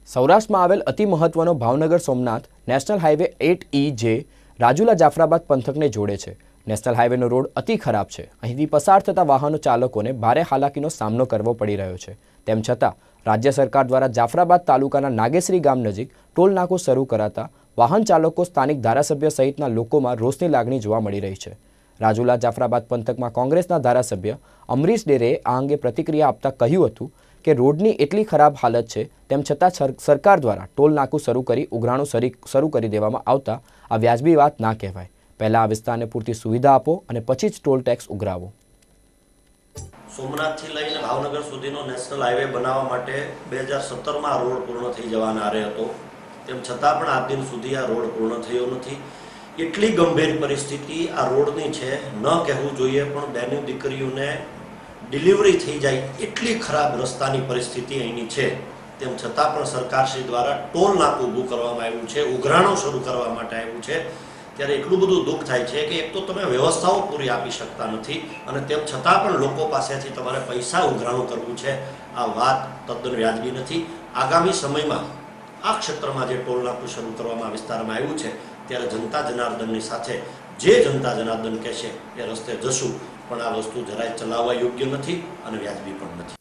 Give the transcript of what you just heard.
સૌરાષ્ટ્રમાં આવેલ અતિ મહત્વનો Bhavnagar Somnath national highway 8E જે રાજુલા જાફરાબાદ પંથકને જોડે છે। નેશનલ હાઈવેનો રોડ અતિ ખરાબ છે। અહીંથી પસાર થતા વાહનો ચાલકોને ભારે હાલાકીનો સામનો કરવો પડી રહ્યો છે। તેમ છતાં રાજ્ય સરકાર દ્વારા જાફરાબાદ તાલુકાના નાગેશ્રી ગામ નજીક ટોલ નાકો શરૂ કરાતા વાહન ચાલકો સ્થાનિક ધારાસભ્ય સહિતના લોકોમાં રોષની લાગણી જોવા મળી રહી છે। રાજુલા જાફરાબાદ પંથકમાં કોંગ્રેસના ધારાસભ્ય અમરીશ ડેરેએ આ અંગે પ્રતિક્રિયા આપતા કહ્યું હતું કે રોડની એટલી ખરાબ હાલત છે તેમ છતાં સરકાર દ્વારા ટોલ નાકું શરૂ કરી ઉઘરાણું શરૂ કરી દેવામાં આવતા આ વ્યાજબી વાત ના કહેવાય। પહેલા આ વિસ્તારને પૂરતી સુવિધા આપો અને પછી જ ટોલ ટેક્સ ઉઘરાવો। સોમનાથથી લઈને ભાવનગર સુધીનો નેશનલ હાઈવે બનાવવા માટે 2017માં આ રોડ પૂર્ણ થઈ જવાના આરે હતો। તેમ છતાં પણ આજ દિન સુધી આ રોડ પૂર્ણ થયો નથી। એટલી ગંભીર પરિસ્થિતિ આ રોડની છે, ન કહેવું જોઈએ પણ બહેની દીકરીઓને ડિલિવરી થઈ જાય એટલી ખરાબ રસ્તાની પરિસ્થિતિ અહીંની છે। તેમ છતાં પણ સરકારશ્રી દ્વારા ટોલ નાકું ઊભું કરવામાં આવ્યું છે, ઉઘરાણો શરૂ કરવા માટે આવ્યું છે। ત્યારે એટલું બધું દુઃખ થાય છે કે એક તો તમે વ્યવસ્થાઓ પૂરી આપી શકતા નથી અને તેમ છતાં પણ લોકો પાસેથી તમારે પૈસા ઉઘરાણું કરવું છે। આ વાત તદ્દન વ્યાજબી નથી। આગામી સમયમાં આ ક્ષેત્રમાં જે ટોલ નાકું શરૂ કરવામાં વિસ્તારમાં આવ્યું છે ત્યારે જનતા જનાર્દનની સાથે જે જનતા જનાર્દન કહેશે એ રસ્તે જશું, પણ આ વસ્તુ જરાય ચલાવવા યોગ્ય નથી અને વ્યાજબી પણ નથી।